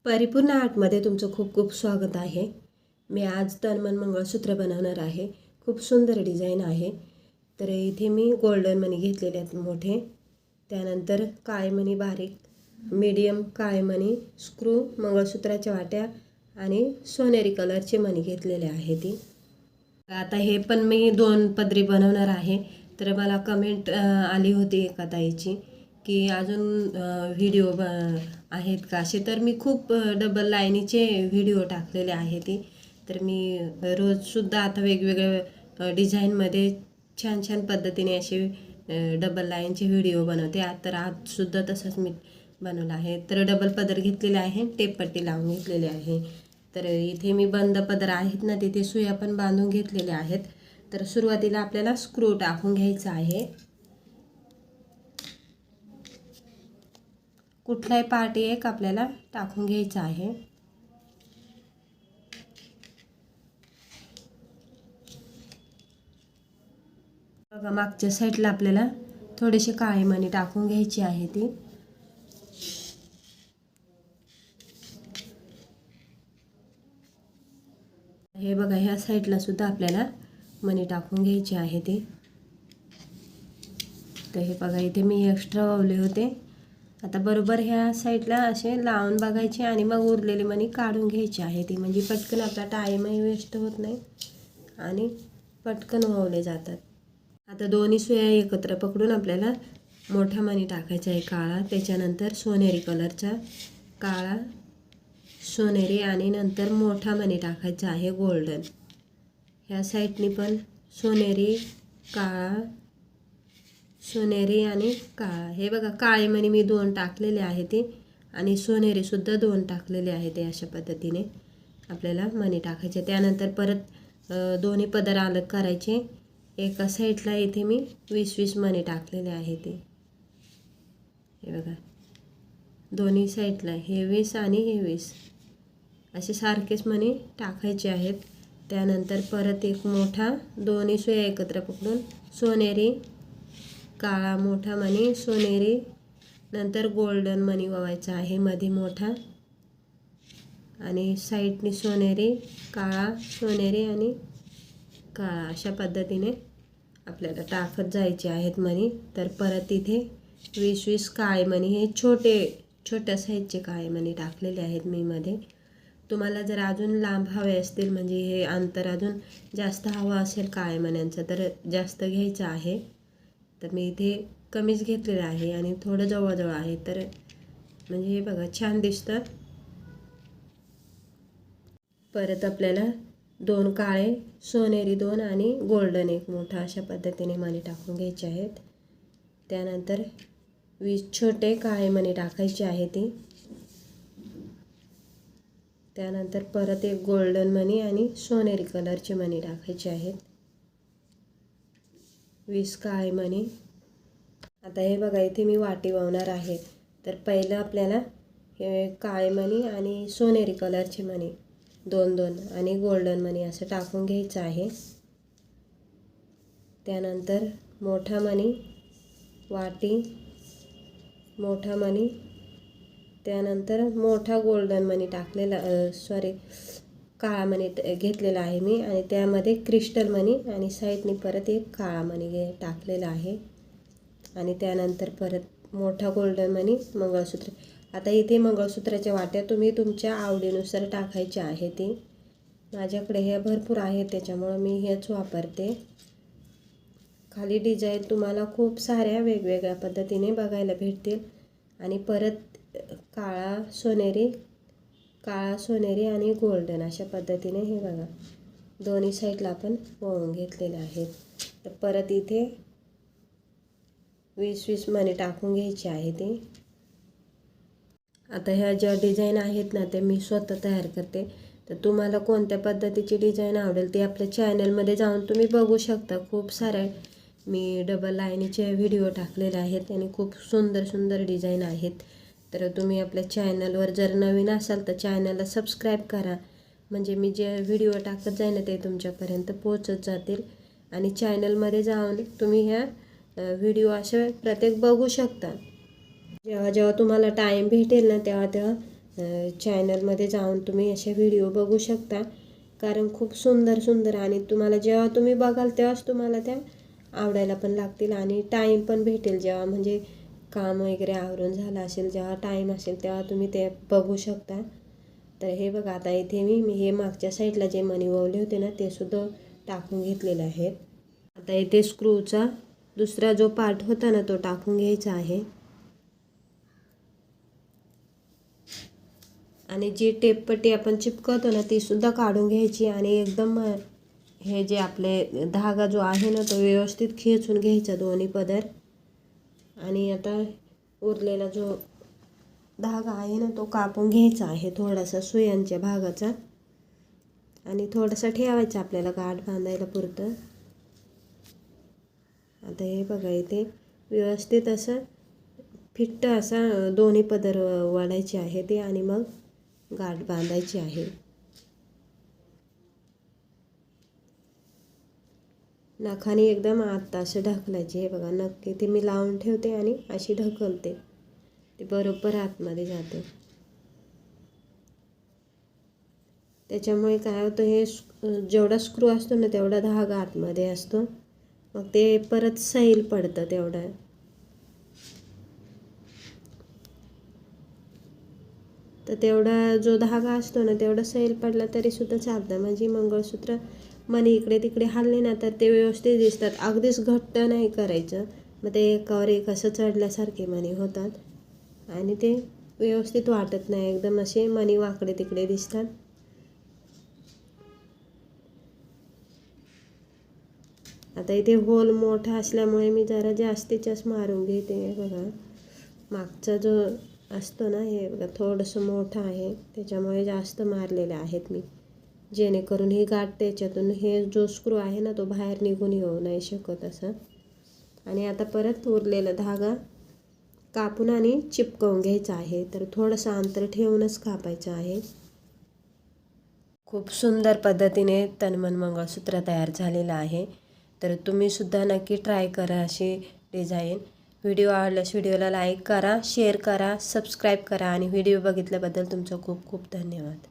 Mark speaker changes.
Speaker 1: परिपूर्ण आर्टमध्ये तुमचं खूप खूप स्वागत आहे. मी आज तनमन मंगळसूत्र बनवणार आहे. खूप सुंदर डिझाईन आहे. तर इथे मी गोल्डन मणी घेतलेले आहेत मोठे, त्यानंतर काळे मणी बारीक, मीडियम काळे मणी, स्क्रू, मंगळसूत्राच्या वाट्या आणि सोनेरी कलरचे मणी घेतलेले आहे ती. आता हे पण मी 2 पदरी बनवणार आहे. तर मला कमेंट आली होती एका ताईची की अजून व्हिडिओ आहेत का असे. तर मी खूप डबल लाईनीचे व्हिडिओ टाकलेले आहे ती. तर मी रोजसुद्धा आता वेगवेगळ्या डिझाईनमध्ये छान छान पद्धतीने असे डबल लाईनचे व्हिडिओ बनवते. तर आजसुद्धा तसंच मी बनवलं आहे. तर डबल पदर घेतलेले आहे, टेपपट्टी लावून घेतलेली आहे. तर इथे मी बंद पदर आहेत ना, तिथे सुया पण बांधून घेतलेल्या आहेत. तर सुरुवातीला आपल्याला स्क्रू टाकून घ्यायचा आहे. कुठलाही पार्ट एक आपल्याला टाकून घ्यायचा आहे. बघा, मागच्या साईडला आपल्याला थोडेसे काळे मणी टाकून घ्यायची आहे ती. हे बघा, ह्या साईडला सुद्धा आपल्याला मणी टाकून घ्यायची आहे ती. तर हे बघा, इथे मी एक्स्ट्रा वावले होते. आता बरोबर ह्या साईडला असे लावून बघायचे आणि मग उरलेले मणी काढून घ्यायचे आहे ती. म्हणजे पटकन आपला टाईमही वेस्ट होत नाही आणि पटकन वावले जातात. आता दोन्ही सुया एकत्र पकडून आपल्याला मोठा मणी टाकायचा आहे काळा, त्याच्यानंतर सोनेरी कलरचा काळा, सोनेरी आणि नंतर मोठा मणी टाकायचा आहे गोल्डन. ह्या साईडनी पण सोनेरी, काळा, सोनेरी आणि काळा. हे बघा, काळे मणी मी 2 टाकलेले आहे ते आणि सोनेरीसुद्धा 2 टाकलेले आहे ते. अशा पद्धतीने आपल्याला मणी टाकायचे. त्यानंतर परत दोन्ही पदर अलग करायचे. एका साईडला इथे मी 20-20 मणी टाकलेले आहे ते. हे बघा, दोन्ही साईडला हे 20 आणि हे 20 असे सारखेच मणी टाकायचे आहेत. त्यानंतर परत एक मोठा, दोन्ही सुया एकत्र पकडून सोनेरी, काळा, मोठा मणी, सोनेरी, नंतर गोल्डन मणी वावायचा आहे मध्ये मोठा आणि साईडनी सोनेरी, काळा, सोनेरी आणि काळा. अशा पद्धतीने आपल्याला टाकत जायचे आहेत मणी. तर परत इथे 20-20 काळे मणी, हे छोट्या साईजचे काळे मणी टाकलेले आहेत मी मध्ये. तुम्हाला जर अजून लांब हवे असतील, म्हणजे हे अंतर अजून जास्त हवं असेल काळे मण्यांचं, तर जास्त घ्यायचं आहे. तर मी इथे कमीच घेतलेलं आहे आणि थोडं जवळजवळ आहे. तर म्हणजे हे बघा, छान दिसतं. परत आपल्याला 2 काळे, सोनेरी 2 आणि गोल्डन 1 मोठा अशा पद्धतीने मणी टाकून घ्यायचे आहेत. त्यानंतर 20 छोटे काळे मणी टाकायचे आहे ती. त्यानंतर परत एक गोल्डन मणी आणि सोनेरी कलरचे मणी टाकायचे आहेत. 20 काळे मणी. आता हे बघा, इथे मी वाटी वावणार आहे. तर पहिलं आपल्याला हे काळे मणी आणि सोनेरी कलरचे मणी 2-2 आणि गोल्डन मणी असं टाकून घ्यायचं आहे. त्यानंतर मोठा मणी, वाटी, मोठा मणी, त्यानंतर मोठा गोल्डन मणी टाकलेला, काळा मणी घेतलेला आहे मी आणि त्यामध्ये क्रिस्टल मणी आणि साईडनी परत एक काळा मणी टाकलेला आहे. आणि त्यानंतर परत मोठा गोल्डन मणी, मंगळसूत्र. आता इथे मंगळसूत्राच्या वाट्या तुम्ही तुमच्या आवडीनुसार टाकायच्या आहे ती. माझ्याकडे ह्या भरपूर आहेत त्याच्यामुळं मी हेच वापरते. खाली डिझाईन तुम्हाला खूप साऱ्या वेगवेगळ्या पद्धतीने बघायला भेटतील. आणि परत काळा सोनेरी आणि गोल्डन अशा पद्धतीने हे बघा, दोन्ही साईडला आपण वळून घेतलेले आहेत. तर परत इथे 20-20 मणी टाकून घ्यायचे आहे ते. आता ह्या ज्या डिझाईन आहेत ना, ते मी स्वतः तयार करते. तर तुम्हाला कोणत्या पद्धतीची डिझाईन आवडेल ते आपल्या चॅनलमध्ये जाऊन तुम्ही बघू शकता. खूप साऱ्या मी डबल लाईनीचे व्हिडिओ टाकलेले आहेत आणि खूप सुंदर सुंदर डिझाईन आहेत. तर तुम्ही आपल्या चॅनलवर जर नवीन असाल तर चॅनलला सबस्क्राईब करा, म्हणजे मी जे व्हिडिओ टाकत जाईन ते तुमच्यापर्यंत पोहोचत जातील. आणि चॅनलमध्ये जाऊन तुम्ही ह्या व्हिडिओ असे प्रत्येक बघू शकता. जेव्हा जेव्हा तुम्हाला टाईम भेटेल ना, तेव्हा चॅनलमध्ये जाऊन तुम्ही असे व्हिडिओ बघू शकता, कारण खूप सुंदर सुंदर आणि तुम्हाला जेव्हा तुम्ही बघाल तेव्हाच तुम्हाला त्या आवडायला पण लागतील आणि टाईम पण भेटेल. जेव्हा म्हणजे काम वगैरे आवरून झालं असेल, जेव्हा टाईम असेल तेव्हा तुम्ही ते बघू शकता. तर हे बघा, आता इथे मी हे मागच्या साईडला जे मणी ववले होते ना ते सुद्धा टाकून घेतलेले आहेत. आता इथे स्क्रूचा दुसरा जो पार्ट होता ना तो टाकून घ्यायचा आहे. आणि जी टेपपट्टी आपण चिपकवतो ना ती सुद्धा काढून घ्यायची आणि एकदम हे जे आपले धागा जो आहे ना तो व्यवस्थित खेचून घ्यायचा दोन्ही पदर. आणि आता उरलेला जो धागा आहे ना तो कापून घ्यायचा आहे थोडासा सुयांच्या भागाचा, आणि थोडासा ठेवायचा आपल्याला गाठ बांधायला पुरतं. आता हे बघा, इथे व्यवस्थित असं फिट्ट असा दोन्ही पदर वाढायचे आहे ते आणि मग गाठ बांधायची आहे. नखाने एकदम आत असं ढकलायचे. हे बघा, नख इथे मी लावून ठेवते आणि अशी ढकलते, ते बरोबर आतमध्ये जाते. त्याच्यामुळे काय होतं, हे जेवढा स्क्रू असतो ना तेवढा धागा आतमध्ये असतो, मग ते परत सैल पडतं तेवढा. तर तेवढा जो धागा असतो ना तेवढा सैल पडला तरी सुद्धा चालतं. म्हणजे मंगळसूत्र मणी इकडे तिकडे हलले ना तर ते व्यवस्थित दिसतात. अगदीच घट्ट नाही करायचं, मग ते एकावर एक असं चढल्यासारखे मणी होतात आणि ते व्यवस्थित वाटत नाही. एकदम असे मणी वाकडे तिकडे दिसतात. आता इथे होल मोठा असल्यामुळे मी जरा जास्तीच्याच मारून घेते. बघा, मागचा जो असतो ना हे बघा थोडंसं मोठं आहे, त्याच्यामुळे जास्त मारलेले आहेत मी, जेणेकरून ही गाठ त्याच्यातून हे जो स्क्रू आहे ना तो बाहेर निघून येऊ नाही शकत असं. आणि आता परत उरलेला धागा कापून आणि चिपकवून घ्यायचा आहे. तर थोडंसं अंतर ठेवूनच कापायचं आहे. खूप सुंदर पद्धतीने तनमन मंगळसूत्र तयार झालेलं आहे. तर तुम्ही सुद्धा नक्की ट्राय करा अशी डिझाईन. व्हिडिओ आवडल्यास व्हिडिओला लाईक करा, शेअर करा, सबस्क्राईब करा आणि व्हिडिओ बघितल्याबद्दल तुमचं खूप खूप धन्यवाद.